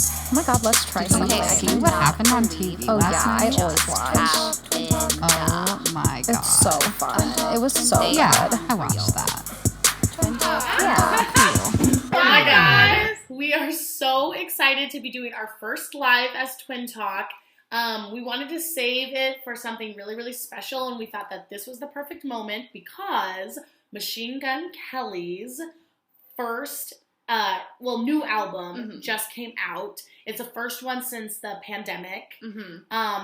Oh my god, let's try something. Okay, see what happened on TV Oh last yeah, night? I always watch. Oh my god. It's so fun. It was so Yeah, good. I watched that. Yeah. Hi guys! We are so excited to be doing our first live as Twin Talk. We wanted to save it for something really, really special, and we thought that this was the perfect moment because Machine Gun Kelly's first, new album just came out. It's the first one since the pandemic.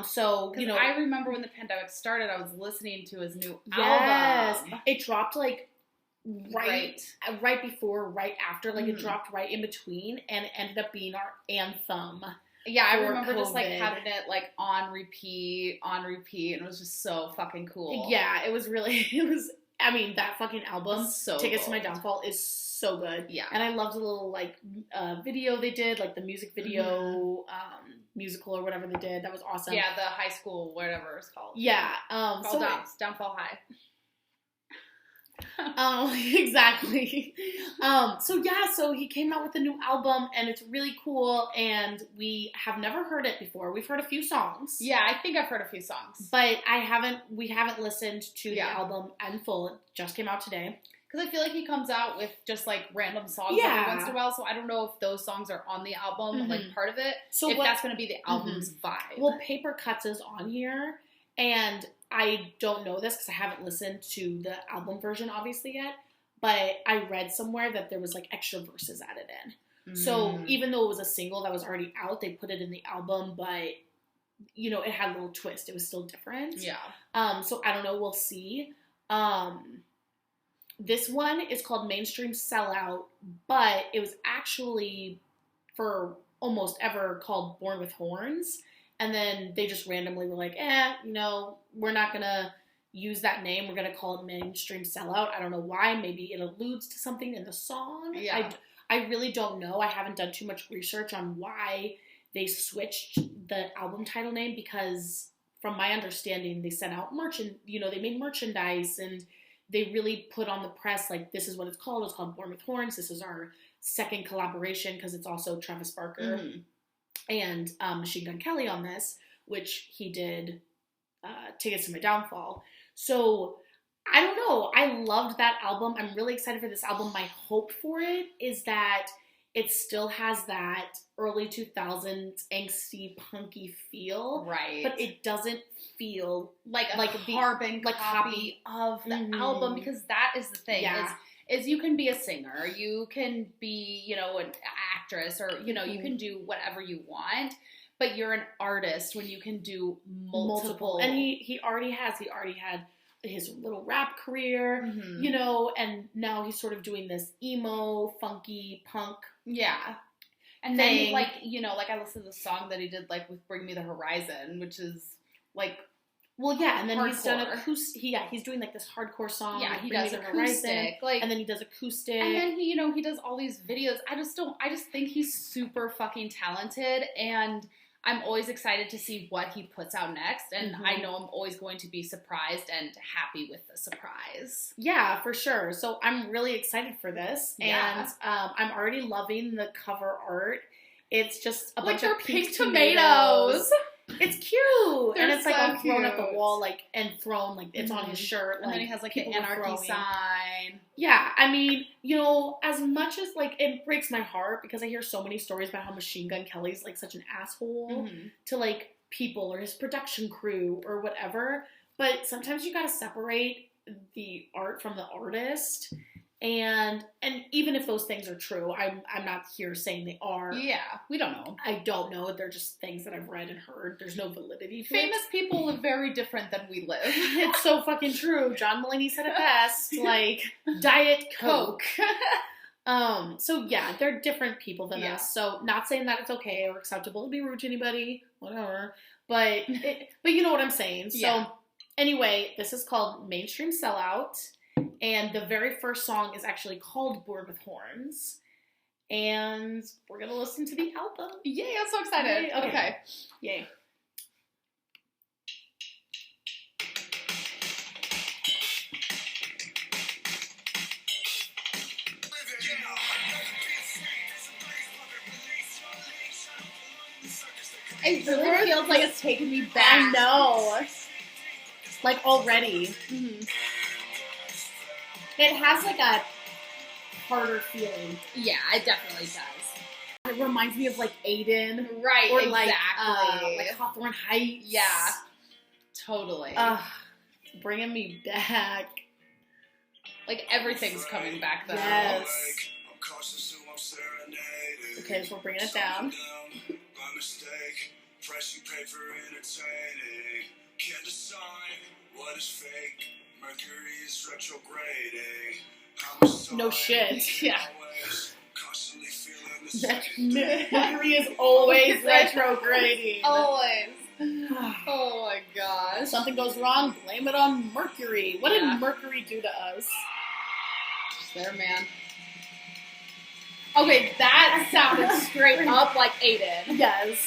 So, you know, I remember when the pandemic started, I was listening to his new album. It dropped like right before, right after, like it dropped right in between, and it ended up being our anthem. Yeah, I remember COVID. just like having it like on repeat, and it was just so fucking cool. Yeah, it was I mean, that fucking album, so Tickets to My Downfall, is so good. Yeah. And I loved the little like video they did, like the music video, musical or whatever they did. That was awesome. Yeah, the high school, whatever it's called. Yeah. Downfall High. Exactly. So he came out with a new album, and it's really cool, and we have never heard it before. We've heard a few songs. Yeah, I think I've heard a few songs. But we haven't listened to the album in full. It just came out today. Because I feel like he comes out with just like random songs every once in a while, so I don't know if those songs are on the album, like part of it. So if that's going to be the album's vibe. Well, Paper Cuts is on here, and I don't know this because I haven't listened to the album version obviously yet, but I read somewhere that there was like extra verses added in. So even though it was a single that was already out, they put it in the album, but you know, it had a little twist. It was still different. Yeah. So I don't know. We'll see. This one is called Mainstream Sellout, but it was actually for almost ever called Born with Horns. And then they just randomly were like, we're not going to use that name. We're going to call it Mainstream Sellout. I don't know why. Maybe it alludes to something in the song. Yeah. I really don't know. I haven't done too much research on why they switched the album title name, because from my understanding, they sent out they made merchandise, and they really put on the press, like, this is what it's called. It's called Born with Horns. This is our second collaboration, because it's also Travis Barker and Machine Gun Kelly on this, which he did Tickets to My Downfall. So, I don't know. I loved that album. I'm really excited for this album. My hope for it is that it still has that early 2000s angsty, punky feel. Right. But it doesn't feel like a carbon copy of the album, because that is the thing. Yeah. Is you can be a singer, you can be, an actress, or, you can do whatever you want, but you're an artist when you can do multiple. And he already had his little rap career, and now he's sort of doing this emo, funky, punk. Yeah. And then, like I listened to the song that he did, like, with Bring Me the Horizon, which is, like, well, yeah, and then hardcore. He's done he's doing, like, this hardcore song. Yeah, he Bring does Me the acoustic, Horizon, like, and then he does acoustic. And then he does all these videos. I just think he's super fucking talented, and I'm always excited to see what he puts out next, and I know I'm always going to be surprised and happy with the surprise. Yeah, for sure. So I'm really excited for this, and I'm already loving the cover art. It's just a bunch of pink tomatoes. It's cute, and it's like all thrown at the wall, like, and thrown, like, it's on his shirt. And then he has like the anarchy sign. Yeah, I mean, as much as, like, it breaks my heart because I hear so many stories about how Machine Gun Kelly's, like, such an asshole to, like, people or his production crew or whatever. But sometimes you gotta separate the art from the artist. And even if those things are true, I'm not here saying they are. Yeah, we don't know. I don't know. They're just things that I've read and heard. There's no validity to Famous people live very different than we live. It's so fucking true. John Mulaney said it best. Like, Diet Coke. So yeah, they're different people than us. So not saying that it's okay or acceptable to be rude to anybody, whatever. But you know what I'm saying. So anyway, this is called Mainstream Sellout. And the very first song is actually called Born with Horns. And we're going to listen to the album. Yay, I'm so excited. Yay. Okay. Yay. It really feels like it's taking me back. I know. Like, already. Mm-hmm. It has, like, a harder feeling. Yeah, it definitely does. It reminds me of, like, Aiden. Right, Or, exactly. like Hawthorne Heights. Yeah, totally. Bringing me back. Like, everything's coming back, though. Yes. Okay, so we're bringing it down. Price you pay for entertaining. Can't decide what is fake. Mercury is retrograding. No shit. Yeah. Constantly feeling Mercury is always retrograding. Always. Oh my gosh. Something goes wrong, blame it on Mercury. What Yeah. did Mercury do to us? There, man. Okay, that sounded straight up like Aiden. Yes.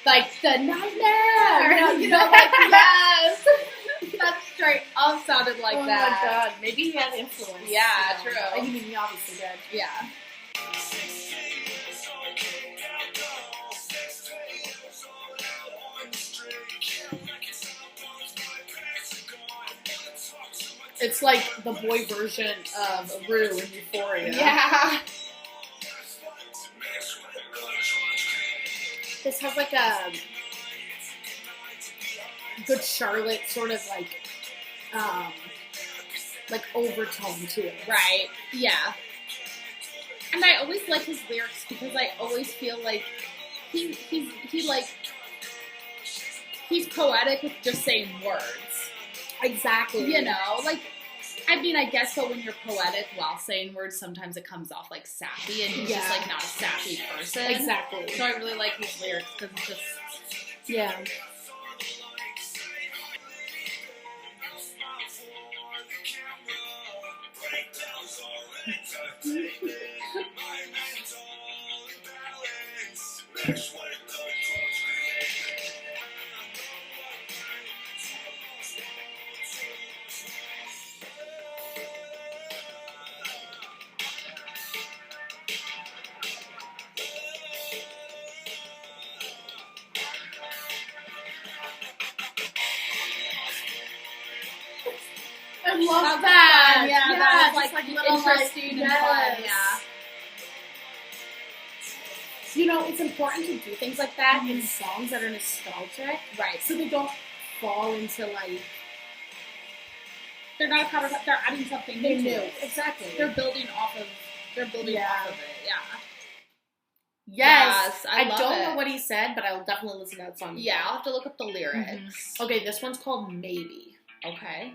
Like the nightmare. You know, like, yes. That straight up sounded like oh that. my god, maybe he had influence. Yeah, you know. true. I mean, he obviously did. Yeah. It's like the boy version of Rue in Euphoria. Yeah. This has like a Good Charlotte sort of like overtone to it. Right. Yeah. And I always like his lyrics because I always feel like he's poetic with just saying words. Exactly. You know, like, I mean, I guess, but when you're poetic while saying words, sometimes it comes off like sappy, and he's just like not a sappy person. Exactly. So I really like his lyrics because it's just Yeah. I love that. Yeah, Yeah, that was just like little, interesting and yes. fun. Yeah. You know, it's important to do things like that in songs that are nostalgic, Right. so they don't fall into like They're not a cover. They're adding something new. to it. Exactly. They're building off of. They're building Yeah. off of it. Yeah. Yes, I love don't it. know what he said, but I will definitely listen to that song. Yeah, I'll have to look up the lyrics. Okay, this one's called Maybe. Okay.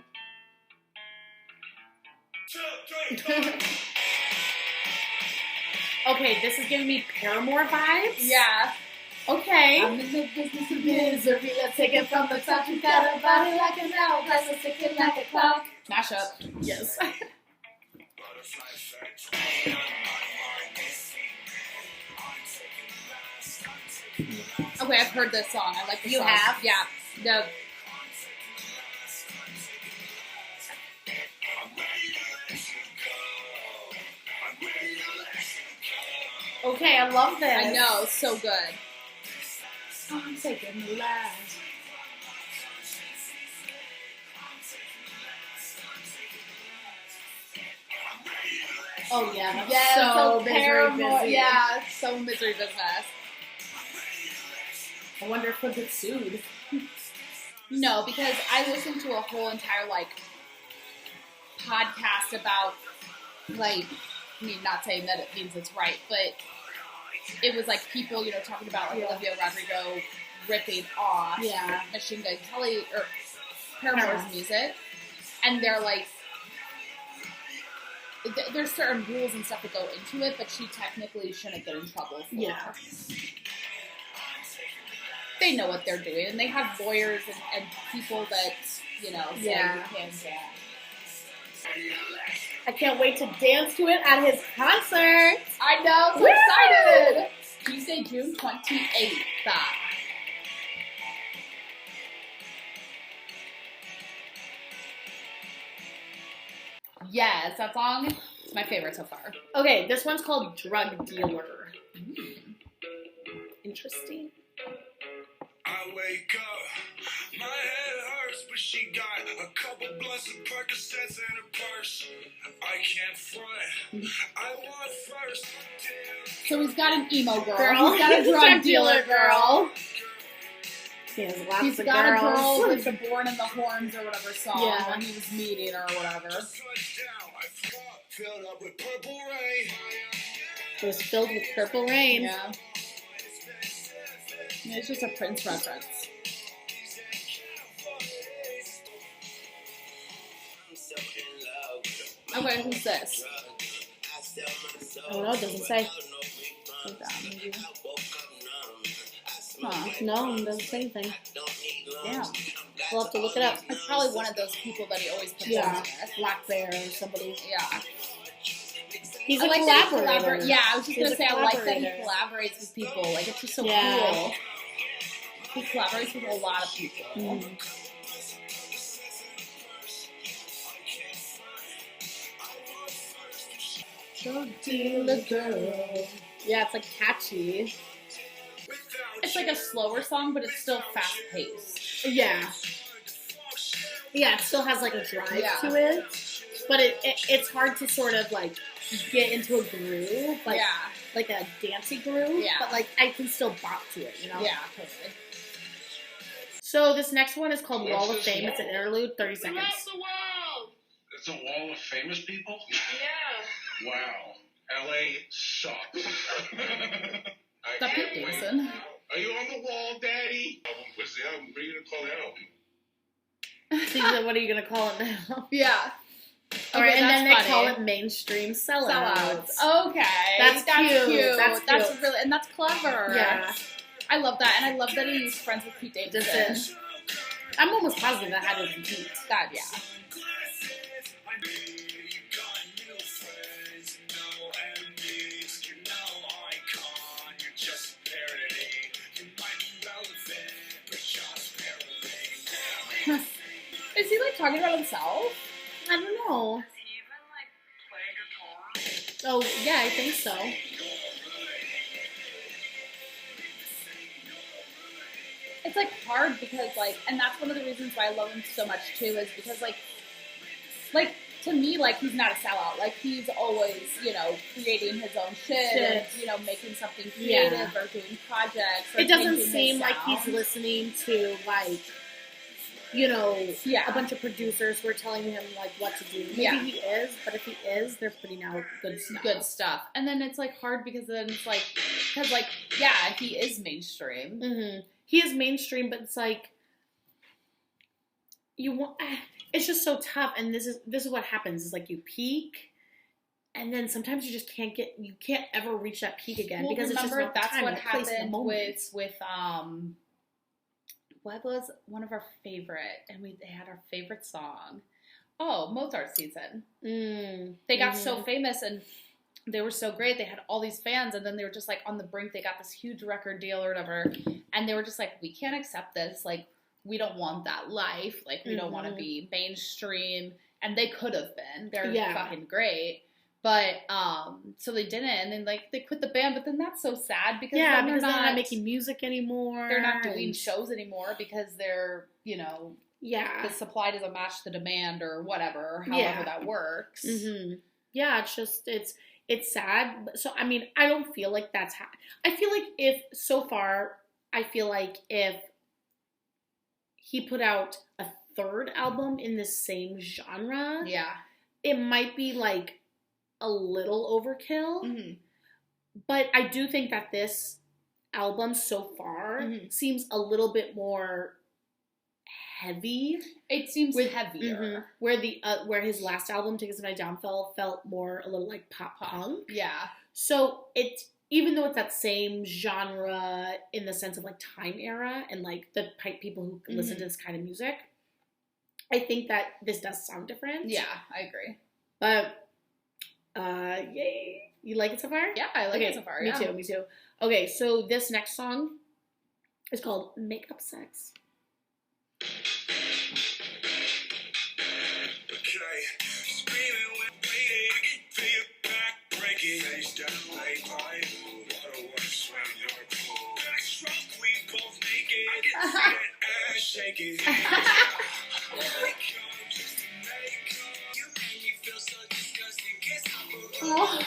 Okay, this is giving me Paramore vibes. Yeah. Okay. I'm in the business of Misery, let's take it from the top. You got a body like an hourglass, let's take it like a clock. Mash up. Yes. Okay, I've heard this song. I like the You song. have? Yeah. The Okay, I love this. I know, it's so good. I'm taking the last. Oh yeah, Yeah, so misery Paramore. busy. Yeah, so misery business. I wonder if he'll get sued. No, because I listened to a whole entire podcast about I mean, not saying that it means it's right, but it was people, talking about Olivia Rodrigo ripping off Machine Gun Kelly or Paramore's music, and they're there's certain rules and stuff that go into it, but she technically shouldn't get in trouble for it. They know what they're doing, and they have lawyers and people that, say you can dance. I can't wait to dance to it at his concert. I know, so Woo! excited! Tuesday, June 28th. Yes, that song is my favorite so far. Okay, this one's called Drug Dealer. Interesting. I wake up, my head hurts, but she got a couple blunts and Percocets in her purse. I can't front, I want first. So he's got an emo girl. Girl. He's got a drug dealer girl. He has lots He's of got girls. a girl with the Born in the Horns or whatever song Yeah. when he was meeting or whatever. Touchdown, I filled up with purple rain. It was filled with purple rain. Yeah. It's just a Prince reference. Okay, who's this? I don't know, it doesn't say. Who's that, maybe? Huh. Huh. No, it doesn't say anything. Damn. We'll have to look it up. It's probably one of those people that he always performs Yeah. with. Black Bear or somebody. Yeah. He's I a like that he collaborator. Yeah, I was just He's gonna a say I like that he collaborator. collaborates with people. Like it's just so Yeah. cool. He collaborates with a lot of people. Mhm. Drug dealer girl. Yeah, it's like catchy. It's like a slower song, but it's still fast paced. Yeah. Yeah, it still has like a drive Yeah. to it. But it's hard to sort of like get into a groove. Like, Yeah. like a dancey groove. Yeah. But like I can still bop to it, you know? Yeah, totally. So this next one is called Wall of Fame. It's an interlude, 30 seconds. It's a wall of famous people? Yeah. Wow. LA sucks. I That can't Pete wait. Davidson. Are you on the wall, Daddy? What's the album? What are you going to call the album? So you said, what are you gonna call it now? Yeah. All right, Okay, and then they that's call funny. it mainstream sellouts. Sellouts. Okay. That's cute. That's cute. really, and that's clever. Yeah, I love that, and I love that he's friends with Pete Davidson. this is. I'm almost positive that had to compete. God, yeah. Is he like talking about himself? I don't know. Oh yeah, I think so. It's like hard because like, and that's one of the reasons why I love him so much too, is because like to me, like he's not a sellout. Like he's always, creating his own shit and making something creative or doing projects. Or It doesn't changing seem his like sound. he's listening to like, Yeah. a bunch of producers who are telling him like what to do. Maybe Yeah. he is, but if he is, they're putting out good stuff. And then it's like hard because then it's like, yeah, he is mainstream. Mm-hmm. He is mainstream, but it's like it's just so tough. And this is what happens: is like you peak, and then sometimes you can't ever reach that peak again because it's just remember not the that's time, what the place, the happened moment. with what was one of our favorite, and they had our favorite song. Oh, Mozart Season. They got so famous and they were so great. They had all these fans, and then they were just like on the brink. They got this huge record deal or whatever, and they were just like, we can't accept this. Like, we don't want that life. Like, we don't want to be mainstream. And they could have been. They're fucking great. But, so they didn't. And then, like, they quit the band. But then that's so sad because then they're not making music anymore. They're not doing shows anymore because they're, the supply doesn't match the demand or whatever, or however that works. Mm-hmm. Yeah, it's just, it's sad. So, I mean, I don't feel like that's I feel like if he put out a third album in the same genre, it might be like a little overkill. Mm-hmm. But I do think that this album so far seems a little bit more heavy. It seems heavier. Where his last album, Tickets to My Downfall, felt more a little like pop punk. Yeah. So even though it's that same genre in the sense of like time era and like the people who listen to this kind of music, I think that this does sound different. Yeah, I agree. But yay. You like it so far? Yeah, I like it so far. Me too. Okay, so this next song is called Make Up Sex. Screaming with bleeding, feel your back breaking. Face down, lay by, water swim your pool. Backstroke, we both naked. shake it. Oh.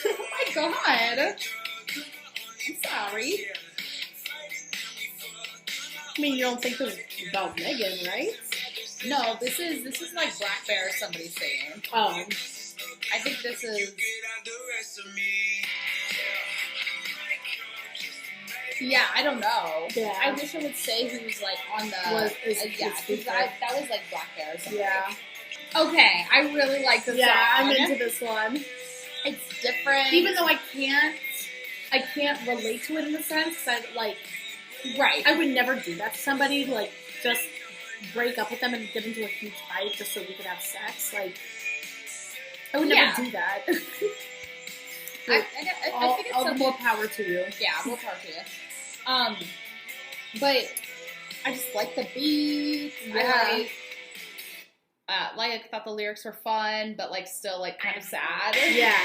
Oh my god. I'm sorry. I mean, you don't think this is about Megan, right? No, this is like Black Bear somebody singing. Oh. I think this is. Yeah, I don't know. Yeah. I wish I would say who's like on the. Yeah, because that was like Black Bear or something. Yeah. Okay, I really like this song. I'm into this one. It's different. Even though I can't relate to it in a sense, 'cause right. I would never do that to somebody, like, just break up with them and get into a huge fight just so we could have sex. Like, I would never do that. I think it's all the something. more power to you. Yeah, more power to you. But I just like the beat. Yeah. I thought the lyrics were fun, but like still like kind of sad. Yeah.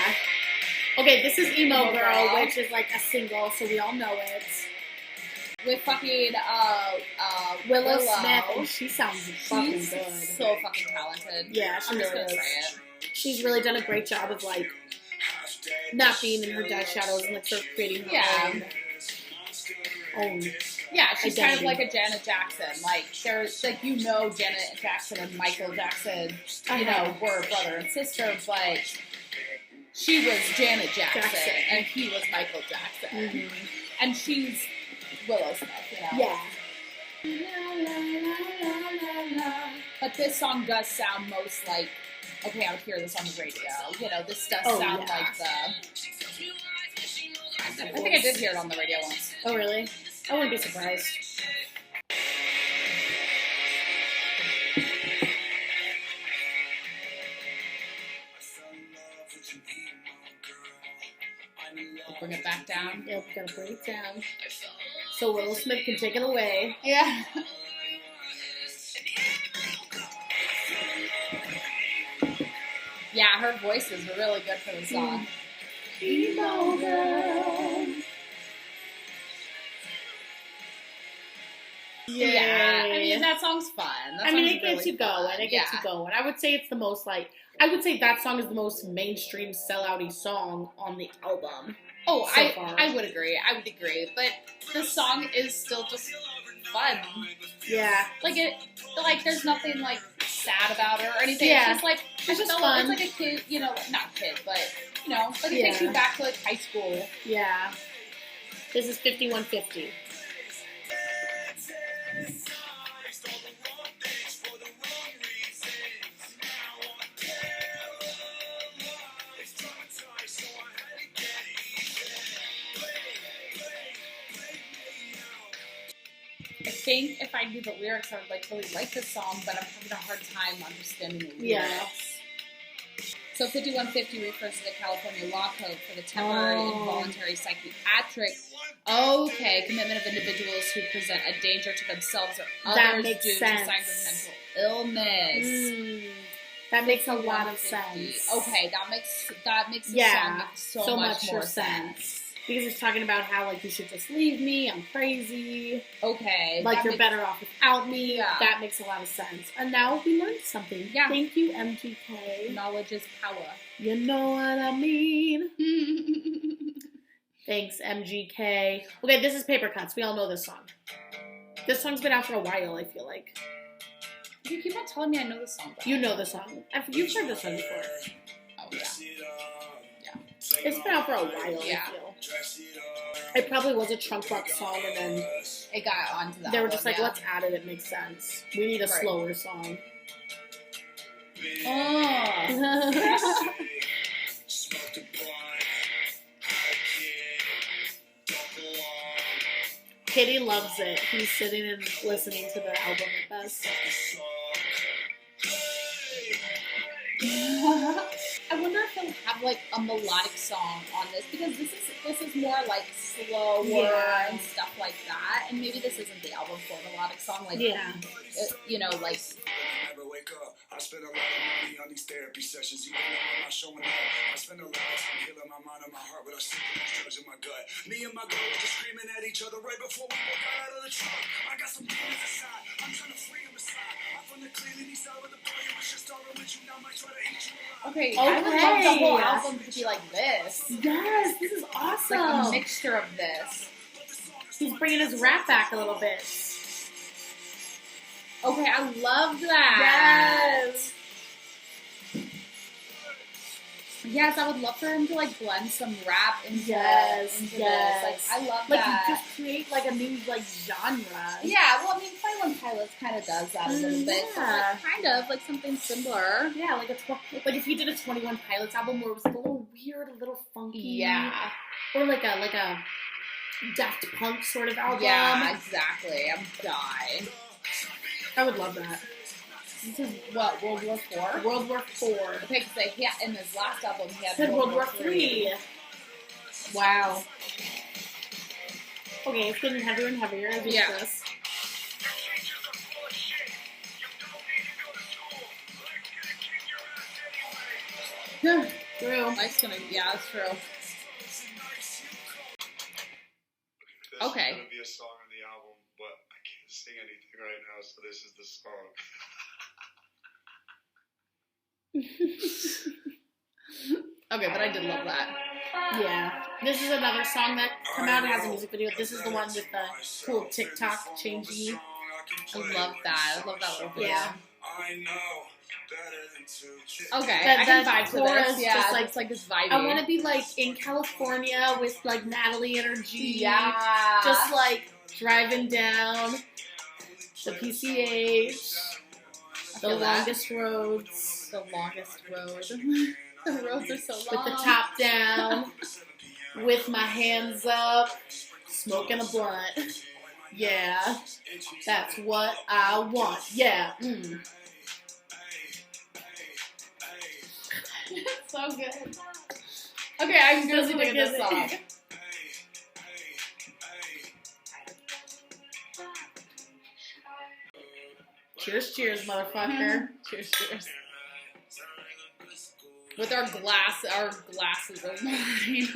Okay, this is Emo Emo Girl, Girl. which is like a single, so we all know it. With fucking Willow Smith, and she sounds fucking She's good. so fucking talented. Yeah, she I'm just really gonna is. say it. She's really done a great job of like not being in her dad's shadows and like sort of creating her own. Yeah, she's kind of identity. like a Janet Jackson. Like there's like Janet Jackson and Michael Jackson, were brother and sister, but she was Janet Jackson. And he was Michael Jackson. Mm-hmm. And she's Willow Smith, Yeah. But this song does sound most like, okay, I would hear this on the radio. This does sound like the. I think I did hear it on the radio once. Oh, really? I wouldn't be surprised. Bring it back down. Yep, gotta bring it down. So Willow Smith can take it away. Yeah. Yeah, her voice is really good for the song. Emo Girl. Yeah, I mean that song's fun. That song's it gets really you going. fun. It gets you going. I would say it's the most I would say that song is the most mainstream sellout-y song on the album. Oh, so far. I would agree. But the song is still just fun. Yeah. There's nothing like sad about it or anything. Yeah. It's just like It's just fun. It's like a kid, not kid, but like it takes you back to like high school. Yeah. This is 5150. I think if I knew the lyrics, I would really like this song, but I'm having a hard time understanding the lyrics. Yeah. So 5150 refers to the California law code for the temporary involuntary psychiatric commitment of individuals who present a danger to themselves or That others makes due sense. to signs of mental illness. That makes a lot of sense. Okay, that makes the song make so much more sense. Because it's talking about how, you should just leave me, I'm crazy. Okay. You're better off without me. Yeah. That makes a lot of sense. And now we learned something. Yeah. Thank you, MGK. Knowledge is power. You know what I mean? Thanks, MGK. Okay, this is Paper Cuts. We all know this song. This song's been out for a while, I feel like. You keep on telling me I know this song, though. You know the song. You've heard this song before. Oh, yeah. It's been out for a while, Yeah. I feel. It probably was a trunk rock song, and then it got onto that. they were just like, let's add it, it makes sense. We need a slower song. Oh. Kitty loves it. He's sitting and listening to the album with us. I wonder if they'll have a melodic song on this, because this is more slower and stuff like that, and maybe this isn't the album for a melodic song. I spend a lot of money on these therapy sessions. Even though I'm not showing up, I spend a lot of time healing my mind and my heart, but I see these drugs in my gut. Me and my girl were just screaming at each each other right before we walk out of the truck. I got some demons inside. I'm trying to free them aside. I'm from the clean east side with the boy who was just starting with you. Now I might try to eat you alive. Okay, I would love the whole Okay. album to be like this. Yes, this is awesome. Like a mixture of this. He's bringing his rap back a little bit. Okay, I love that. Yes. Yes, I would love for him to like blend some rap into, Yes, into yes. this. Like, I love Like, that. just create, like, a new, like, genre. Yeah, well, I mean, 21 Pilots kind of does that a little bit. So, Yeah. like, kind of like something similar. Yeah, like like if you did a 21 Pilots album where it was like a little weird, a little funky. Yeah. Or like a Daft Punk sort of album. Yeah, exactly. I'm dying. I would love that. This is what, World War IV? World War IV. Okay, because in his last album he had Said World War III. III. Wow. Okay, it's getting heavier and heavier as we do Yeah. this. True. Life's gonna, yeah, that's true. This Okay. is gonna be a song on the album, but I can't sing anything right now, so this is the song. Okay, but I did love that. Yeah. This is another song that come out. It has a music video. This is the one with the cool TikTok changey. I love that. I love that little video. Yeah. I know better than to Okay, That- I can that vibe to chorus this. Yeah, just, like, it's like this vibey. I want to be like in California with like Natalie and her G. Yeah. Just like driving down the PCH, the feel that. longest roads, the longest road. The roads are so with long. the top down, with my hands up, smoking a blunt. Yeah, that's what I want. Yeah. So good. Okay, I'm busy doing this song. Cheers, cheers, motherfucker. Cheers, cheers. With our glasses of wine.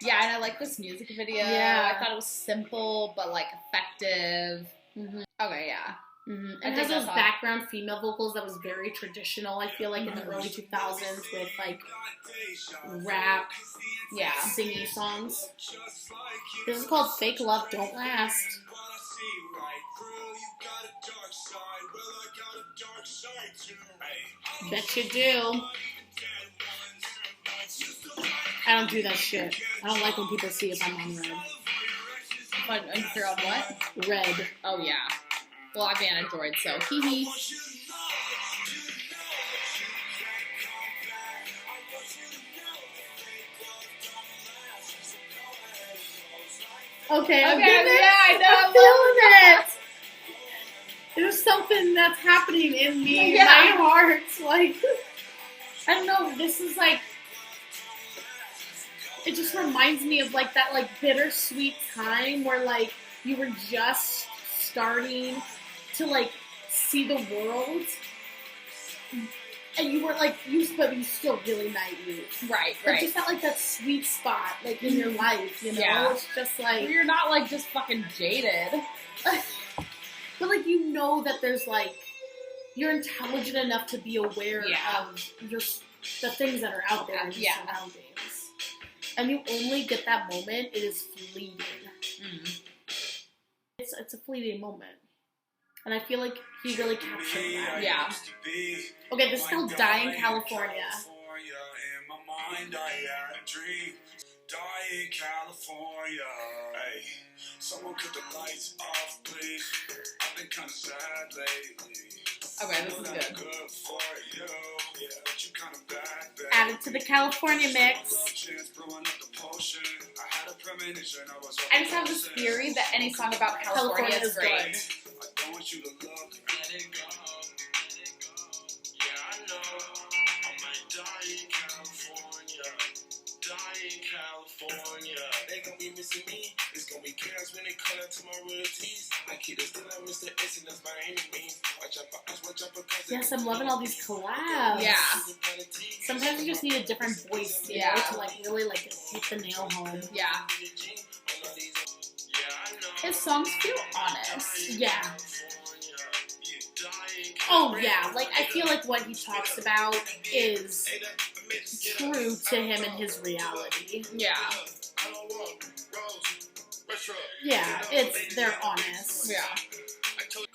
Yeah, and I like this music video. Yeah. I thought it was simple but like effective. Mhm. Okay, yeah. Mm-hmm. I It dig has that those song. background female vocals that was very traditional, I feel like, in the early 2000s with, like, rap, Yeah. singy songs. This is called Fake Love Don't Last. Bet you do. I don't do that shit. I don't like when people see if I'm on red. If you're on what? Red. Oh, yeah. Well, I'm an Android, so hee hee. Okay, I'm Okay, getting it. yeah, I know, I'm feeling it. There's something that's happening in me, in Yeah. my heart. Like, I don't know, this is like, it just reminds me of like that like bittersweet time where like you were just starting to like see the world. And you were like, but you still really naive. Right, Like, right. just at like that sweet spot, like in your life, you know? Yeah. It's just like, You're not like just fucking jaded. but like you know that there's like, you're intelligent enough to be aware Yeah. of the things that are out there in your Yeah. surroundings. And you only get that moment, it is fleeting. Mm. It's a fleeting moment. And I feel like he really captured that. Yeah. Okay, this is called Die in California. In my mind, I had a dream. Die in California. Hey, someone cut the lights off, please. I've been kind of sad lately. Okay, this is good. Good for you. Yeah, but you kind of bad, babe. Added to the California mix. I just have this theory that any song about California California is is great. good. I don't want you to love, let it go. Yeah, I know. I might die in California. Die in California. They gon' give me It's gonna be chaos when they cut out to my royalties. I keep it still, I'm Mr. S, and that's by any means. Watch out for us, watch out for cousins. Yes, I'm loving all these collabs. Yeah. Sometimes you just need a different voice, you know, to like really like hit the nail home. Yeah. His songs feel honest. Yeah. Oh yeah, like I feel like what he talks about is true to him and his reality. Yeah. Yeah, they're honest. Yeah.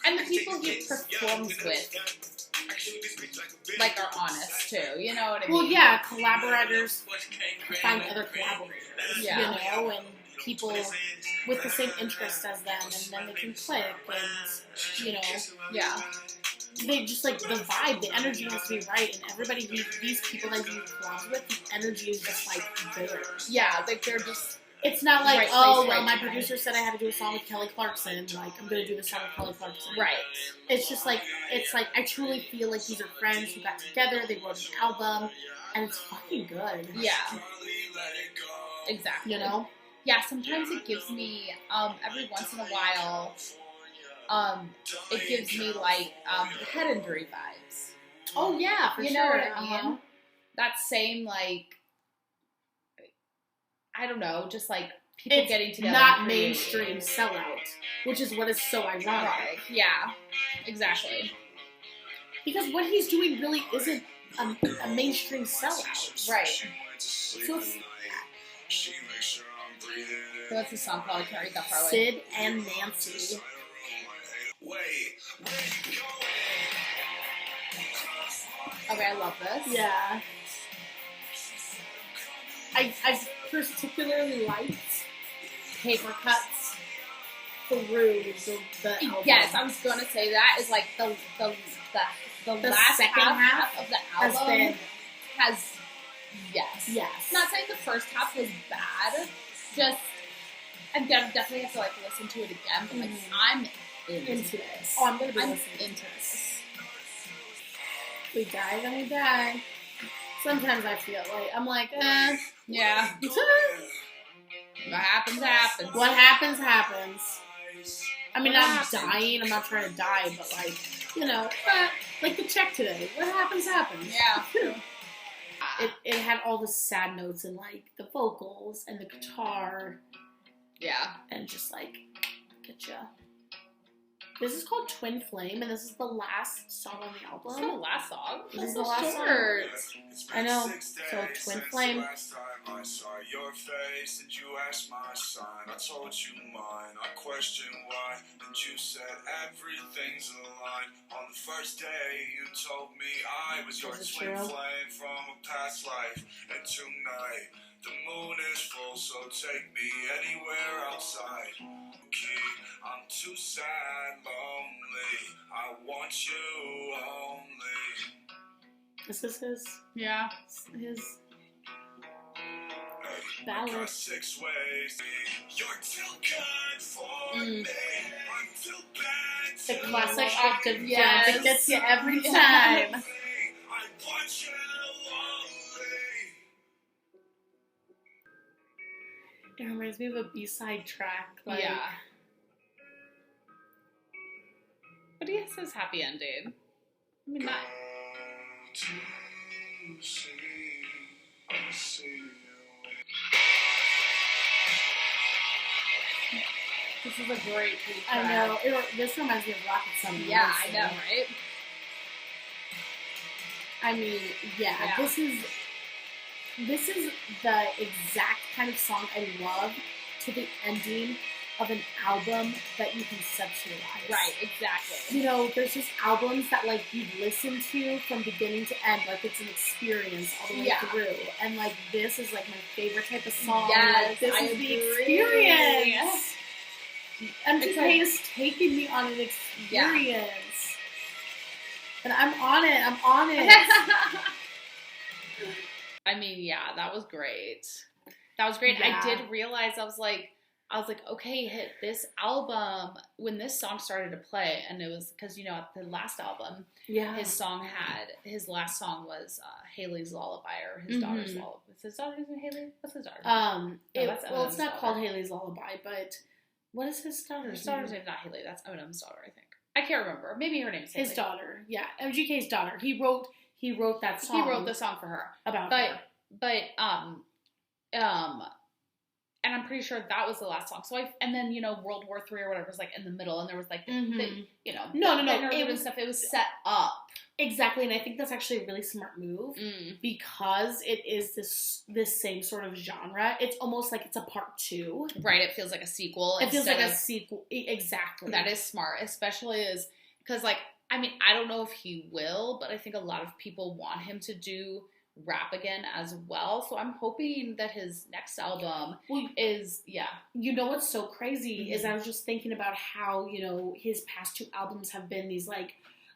And the people he performs with, like, are honest too. You know what I mean? Well, yeah, collaborators find other collaborators. Yeah. You know, and people with the same interests as them, and then they can click, and you know, Yeah. they just like the vibe, the energy has to be right, and everybody, these people that you collab with, the energy is just like there. Yeah, like they're just. It's not like, Right oh, place, well, right my time. producer said I had to do a song with Kelly Clarkson, like, I'm gonna do this song with Kelly Clarkson. Right. It's just like, I truly feel like these are friends who got together, they wrote an album, and it's fucking good. Yeah. Exactly. You know? Yeah, sometimes it gives me, every once in a while, it gives me, like, head injury vibes. Oh, yeah, for You sure. know what I mean? Uh-huh. That same, like, I don't know, just, like, people It's getting together. not and creating. mainstream sellout, which is what is so ironic. Right. Yeah, exactly. Because what he's doing really isn't a mainstream sellout. Right. So it's So that's a song called I Can't Read That Far Away. Sid and Nancy. Okay, I love this. Yeah. I particularly liked Paper Cuts through the album. Yes, I was gonna say that is like the The last second half of the has album been has yes. yes. Not saying the first half was bad, just I definitely have to like listen to it again. But like I'm into this. Oh, I'm gonna be I'm listening into this. We die, then we die. Sometimes I feel like I'm like, Yeah. What happens happens. what happens happens. I mean, What I'm happens? dying. I'm not trying to die, but like, you know, like the check today. What happens happens. Yeah. It had all the sad notes and like the vocals and the guitar Yeah. and just like get ya. This is called Twin Flame, and this is the last song on the This is album. the last song. This That's is so the last song. short. I know. So Twin Flame. Last time I saw your face, did you ask my sign? I told you mine. I questioned why, and you said everything's aligned. On the first day, you told me I was your Is it twin true? flame from a past life. And tonight, the moon is full, so take me anywhere outside. Okay, I'm too sad, lonely. I want you only. This is his Yeah. ballad. Got 6 ways. You're too good for me. I'm too bad The to classic love octave Yes. jump. It gets you every time. I want you only. It reminds me of a B-side track. Like, Yeah. But he has his happy ending. I mean, not. This is a great lead I track. know. This reminds me of Rocket Summer. Yeah, also. I know, right? I mean, yeah, Yeah. this is the exact kind of song I love to the ending of an album that you conceptualize. Right, exactly. You know, there's just albums that like you listen to from beginning to end, like it's an experience all the way Yeah. through. And like this is like my favorite type of song. Yes, like, this I is the agree. experience. MGK It's like- is taking me on an experience. And I'm on it. I'm on it. I mean, yeah, that was great. That was great. Yeah. I did realize, I was like, I was like, okay, hit this album. When this song started to play, and it was because, you know, at the last album, his last song was Haley's Lullaby, or his daughter's lullaby. Is his daughter's name Haley? What's his daughter's name? It's not called Haley's Lullaby, but what is his daughter's name? His daughter's name's not Haley. That's Eminem's daughter, I think. I can't remember. Maybe her name's Haley. His daughter, yeah, MGK's daughter. He wrote that song. He wrote the song for her about her. But and I'm pretty sure that was the last song. So and then, you know, World War III or whatever was like in the middle, and there was like the you know, no, it was stuff. It was set up exactly, and I think that's actually a really smart move because it is this same sort of genre. It's almost like it's a part 2, right? It feels like a sequel. It feels like a sequel, exactly. That is smart, especially because like, I mean, I don't know if he will, but I think a lot of people want him to do rap again as well. So I'm hoping that his next album is, You know what's so crazy is I was just thinking about how, you know, his past 2 albums have been these like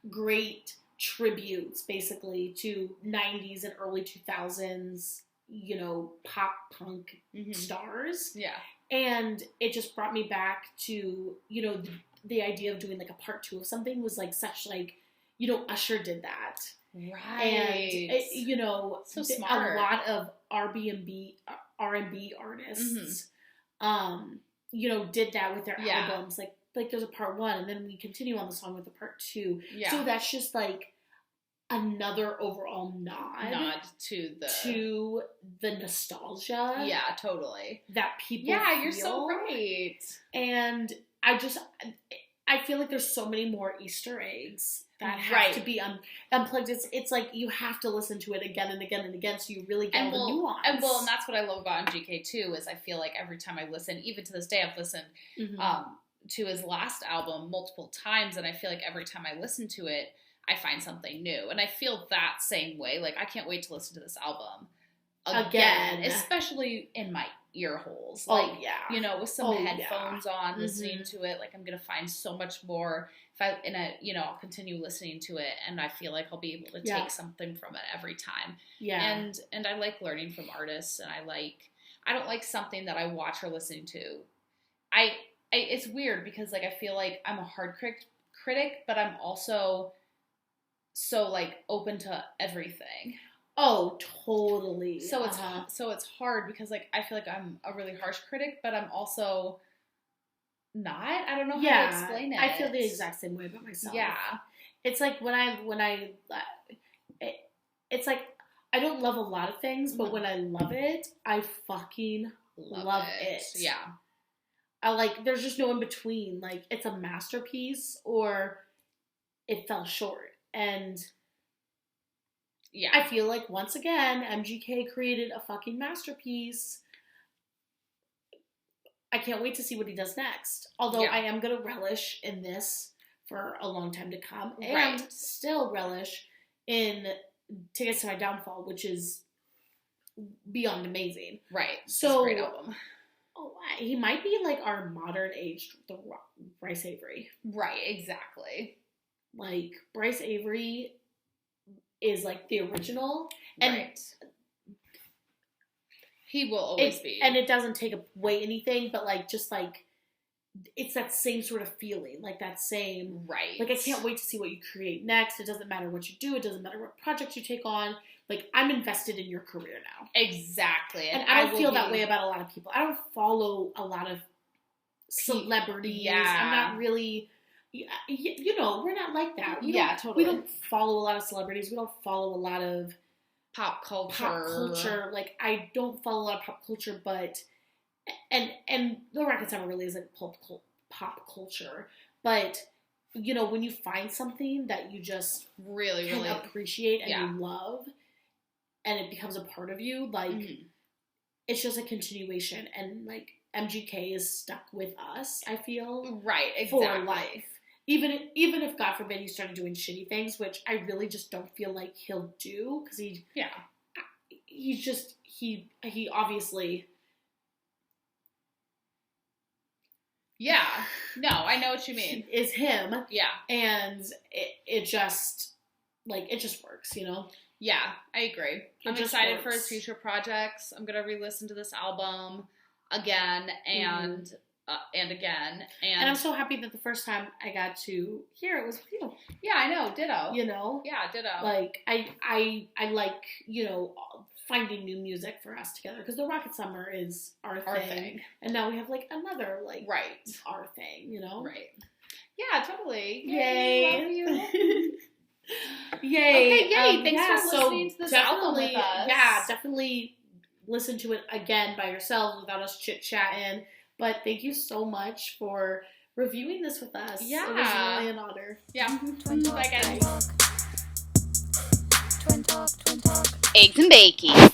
great tributes basically to 90s and early 2000s, you know, pop punk stars. Yeah. And it just brought me back to, you know, the idea of doing like a part 2 of something was like such like, you know, Usher did that. Right. And, you know, so smart. A lot of R&B artists, you know, did that with their albums. Like there's a part 1, and then we continue on the song with the part 2. Yeah. So that's just like another overall nod to the nostalgia. Yeah, totally. That people feel. You're so right. And I feel like there's so many more Easter eggs that have to be unplugged. It's like you have to listen to it again and again and again so you really get the nuance. And that's what I love about MGK too, is I feel like every time I listen, even to this day I've listened to his last album multiple times, and I feel like every time I listen to it, I find something new. And I feel that same way. Like, I can't wait to listen to this album again. Especially in my ear holes. Like, you know, with some headphones on, listening to it. Like, I'm going to find so much more. I'll continue listening to it, and I feel like I'll be able to take something from it every time. Yeah. And I like learning from artists, and I don't like something that I watch or listen to. It's weird because, like, I feel like I'm a hard critic, but I'm also so, like, open to everything. Oh, totally. So it's hard because, like, I feel like I'm a really harsh critic, but I'm also not. I don't know how to explain it. I feel the exact same way about myself. Yeah. It's like it's like I don't love a lot of things, but when I love it, I fucking love it. Yeah. There's just no in between. Like, it's a masterpiece or it fell short. And I feel like, once again, MGK created a fucking masterpiece. I can't wait to see what he does next. Although I am going to relish in this for a long time to come. And still relish in Tickets to My Downfall, which is beyond amazing. Right. So, it's a great album. He might be like our modern age, the Bryce Avery. Right, exactly. Like, Bryce Avery is like the original. And he will always be. And it doesn't take away anything, but like, just like, it's that same sort of feeling. Like, that same. Right. Like, I can't wait to see what you create next. It doesn't matter what you do. It doesn't matter what projects you take on. Like, I'm invested in your career now. Exactly. And I don't feel that way about a lot of people. I don't follow a lot of celebrities. Yeah. I'm not really, you know, we're not like that. Totally. We don't follow a lot of celebrities. We don't follow a lot of pop culture. Like, I don't follow a lot of pop culture, but, and the Rocket Summer really isn't pop culture. But, you know, when you find something that you just really appreciate and you love, and it becomes a part of you, like, it's just a continuation. And, like, MGK is stuck with us, I feel. Right, exactly. For life. Even if, God forbid, he started doing shitty things, which I really just don't feel like he'll do, because he obviously... Yeah. No, I know what you mean. Is him. Yeah. And it just, like, it just works, you know? Yeah, I agree. I'm excited for his future projects. I'm going to re-listen to this album again and again. And I'm so happy that the first time I got to hear it was with you. Yeah, I know. Ditto. You know? Yeah, ditto. Like, I like, you know, finding new music for us together. Because the Rocket Summer is our thing. And now we have, like, another, like, our thing, you know? Right. Yeah, totally. Yay. Love you. Yay. Okay, yay. Thanks for listening to this album with us. Yeah, definitely listen to it again by yourselves without us chit-chatting. But thank you so much for reviewing this with us. Yeah. It was really an honor. Yeah. Twin Bye, guys. Talk. Twin Talk. Eggs and bacon.